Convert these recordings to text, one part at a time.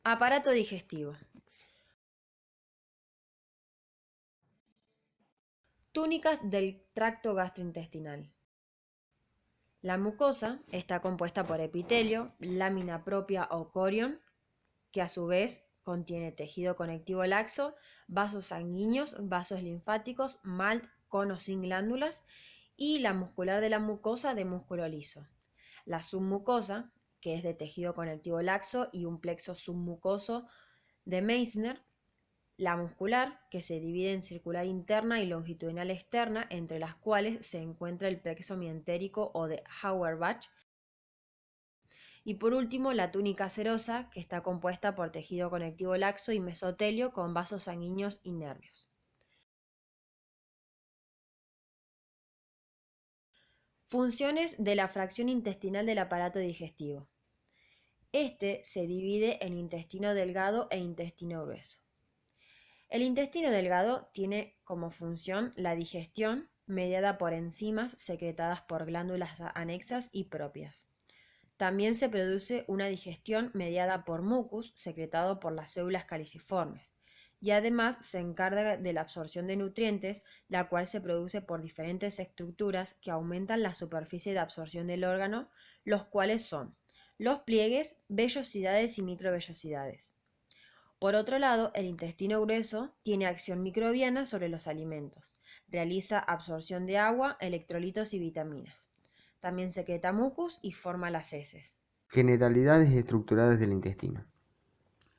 Aparato digestivo. Túnicas del tracto gastrointestinal. La mucosa está compuesta por epitelio, lámina propia o corión, que a su vez contiene tejido conectivo laxo, vasos sanguíneos, vasos linfáticos, MALT con o sin glándulas, y la muscular de la mucosa de músculo liso. La submucosa, que es de tejido conectivo laxo y un plexo submucoso de Meissner. La muscular, que se divide en circular interna y longitudinal externa, entre las cuales se encuentra el plexo mientérico o de Auerbach. Y por último, la túnica serosa, que está compuesta por tejido conectivo laxo y mesotelio con vasos sanguíneos y nervios. Funciones de la fracción intestinal del aparato digestivo. Este se divide en intestino delgado e intestino grueso. El intestino delgado tiene como función la digestión mediada por enzimas secretadas por glándulas anexas y propias. También se produce una digestión mediada por mucus secretado por las células caliciformes y además se encarga de la absorción de nutrientes, la cual se produce por diferentes estructuras que aumentan la superficie de absorción del órgano, los cuales son los pliegues, vellosidades y microvellosidades. Por otro lado, el intestino grueso tiene acción microbiana sobre los alimentos, realiza absorción de agua, electrolitos y vitaminas. También secreta mucus y forma las heces. Generalidades estructurales del intestino.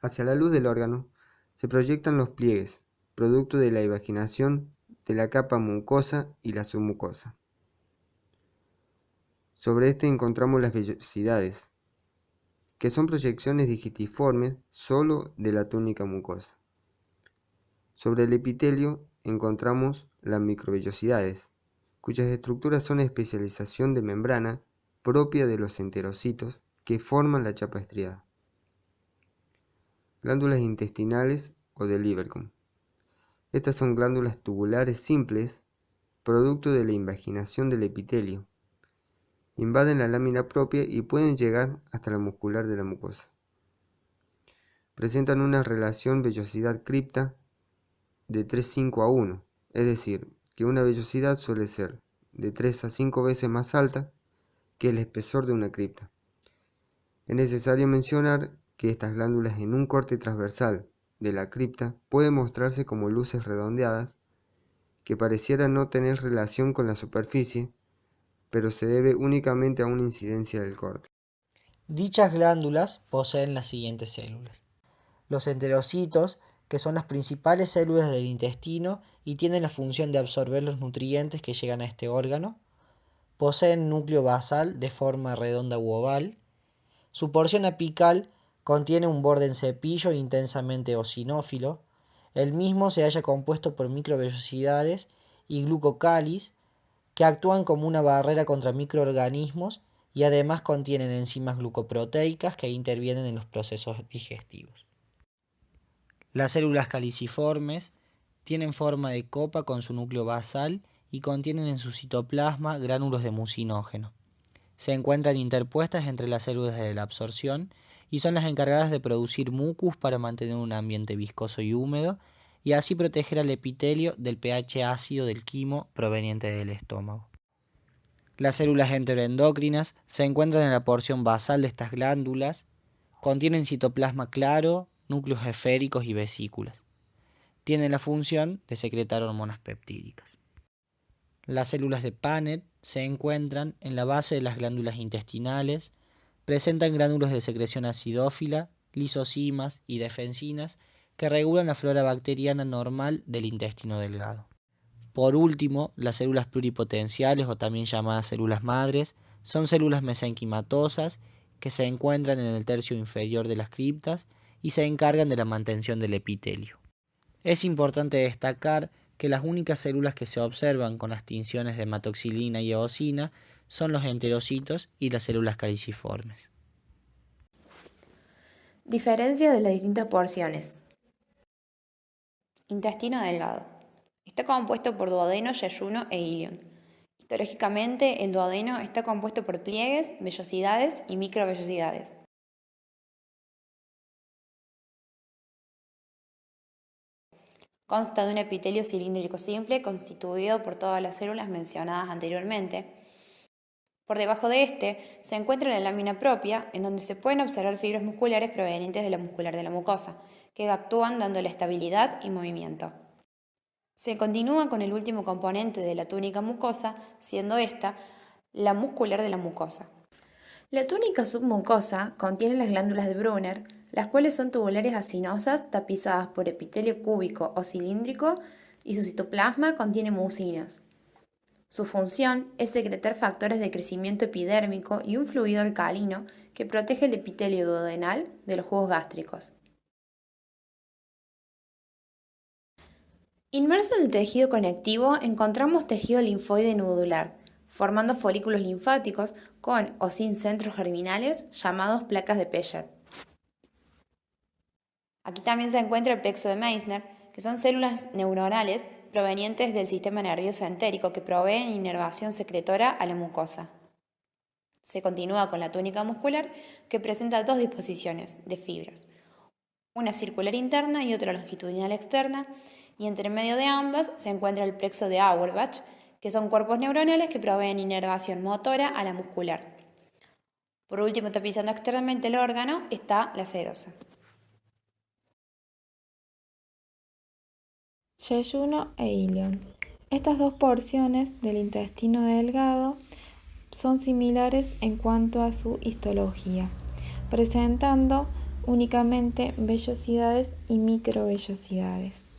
Hacia la luz del órgano se proyectan los pliegues, producto de la invaginación de la capa mucosa y la submucosa. Sobre este encontramos las vellosidades, que son proyecciones digestiformes solo de la túnica mucosa. Sobre el epitelio encontramos las microvellosidades, cuyas estructuras son especialización de membrana propia de los enterocitos que forman la chapa estriada. Glándulas intestinales o del Lieberkühn. Estas son glándulas tubulares simples, producto de la invaginación del epitelio. Invaden la lámina propia y pueden llegar hasta la muscular de la mucosa. Presentan una relación vellosidad-cripta de 3:5:1, es decir, que una vellosidad suele ser de 3 a 5 veces más alta que el espesor de una cripta. Es necesario mencionar que estas glándulas en un corte transversal de la cripta pueden mostrarse como luces redondeadas que parecieran no tener relación con la superficie, pero se debe únicamente a una incidencia del corte. Dichas glándulas poseen las siguientes células. Los enterocitos, que son las principales células del intestino y tienen la función de absorber los nutrientes que llegan a este órgano. Poseen núcleo basal de forma redonda u oval. Su porción apical contiene un borde en cepillo intensamente eosinófilo. El mismo se halla compuesto por microvellosidades y glucocális que actúan como una barrera contra microorganismos y además contienen enzimas glucoproteicas que intervienen en los procesos digestivos. Las células caliciformes tienen forma de copa con su núcleo basal y contienen en su citoplasma gránulos de mucinógeno. Se encuentran interpuestas entre las células de la absorción y son las encargadas de producir mucus para mantener un ambiente viscoso y húmedo y así proteger al epitelio del pH ácido del quimo proveniente del estómago. Las células enteroendocrinas se encuentran en la porción basal de estas glándulas, contienen citoplasma claro, núcleos esféricos y vesículas. Tienen la función de secretar hormonas peptídicas. Las células de Paneth se encuentran en la base de las glándulas intestinales, presentan gránulos de secreción acidófila, lisosimas y defensinas que regulan la flora bacteriana normal del intestino delgado. Por último, las células pluripotenciales o también llamadas células madres son células mesenquimatosas que se encuentran en el tercio inferior de las criptas y se encargan de la mantención del epitelio. Es importante destacar que las únicas células que se observan con las tinciones de hematoxilina y eosina son los enterocitos y las células caliciformes. Diferencias de las distintas porciones. Intestino delgado. Está compuesto por duodeno, yeyuno e ilion. Histológicamente, el duodeno está compuesto por pliegues, vellosidades y microvellosidades. Consta de un epitelio cilíndrico simple constituido por todas las células mencionadas anteriormente. Por debajo de este se encuentra la lámina propia, en donde se pueden observar fibras musculares provenientes de la muscular de la mucosa, que actúan dándole estabilidad y movimiento. Se continúa con el último componente de la túnica mucosa, siendo esta la muscular de la mucosa. La túnica submucosa contiene las glándulas de Brunner, las cuales son tubulares acinosas tapizadas por epitelio cúbico o cilíndrico, y su citoplasma contiene mucinas. Su función es secretar factores de crecimiento epidérmico y un fluido alcalino que protege el epitelio duodenal de los jugos gástricos. Inmerso en el tejido conectivo encontramos tejido linfoide nodular, formando folículos linfáticos con o sin centros germinales llamados placas de Peyer. Aquí también se encuentra el plexo de Meissner, que son células neuronales provenientes del sistema nervioso entérico que proveen inervación secretora a la mucosa. Se continúa con la túnica muscular, que presenta dos disposiciones de fibras, una circular interna y otra longitudinal externa, y entre medio de ambas se encuentra el plexo de Auerbach, que son cuerpos neuronales que proveen inervación motora a la muscular. Por último, tapizando externamente el órgano, está la serosa. Yeyuno e ilion. Estas dos porciones del intestino delgado son similares en cuanto a su histología, presentando únicamente vellosidades y microvellosidades.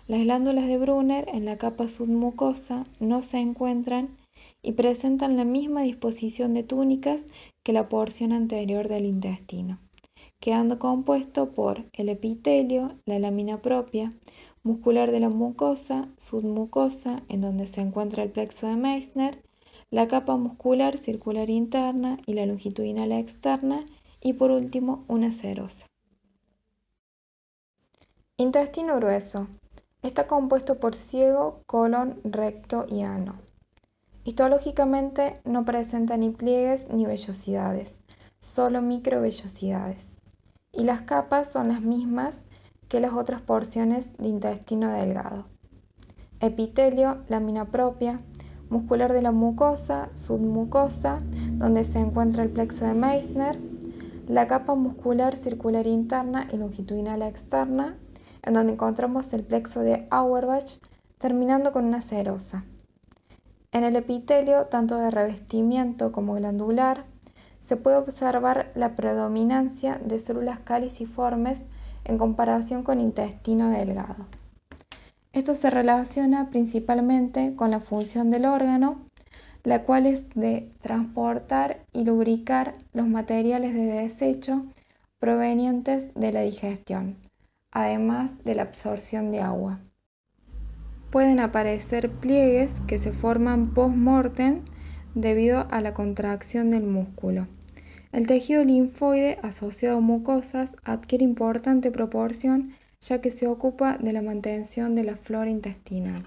Las glándulas de Brunner en la capa submucosa no se encuentran y presentan la misma disposición de túnicas que la porción anterior del intestino, quedando compuesto por el epitelio, la lámina propia, muscular de la mucosa, submucosa, en donde se encuentra el plexo de Meissner, la capa muscular circular interna y la longitudinal externa, y por último una serosa. Intestino grueso. Está compuesto por ciego, colon, recto y ano. Histológicamente no presenta ni pliegues ni vellosidades, solo microvellosidades. Y las capas son las mismas que las otras porciones de intestino delgado. Epitelio, lámina propia, muscular de la mucosa, submucosa, donde se encuentra el plexo de Meissner, la capa muscular circular interna y longitudinal externa, en donde encontramos el plexo de Auerbach, terminando con una serosa. En el epitelio, tanto de revestimiento como glandular, se puede observar la predominancia de células caliciformes en comparación con intestino delgado. Esto se relaciona principalmente con la función del órgano, la cual es de transportar y lubricar los materiales de desecho provenientes de la digestión, además de la absorción de agua. Pueden aparecer pliegues que se forman post-mortem debido a la contracción del músculo. El tejido linfoide asociado a mucosas adquiere importante proporción ya que se ocupa de la mantención de la flora intestinal.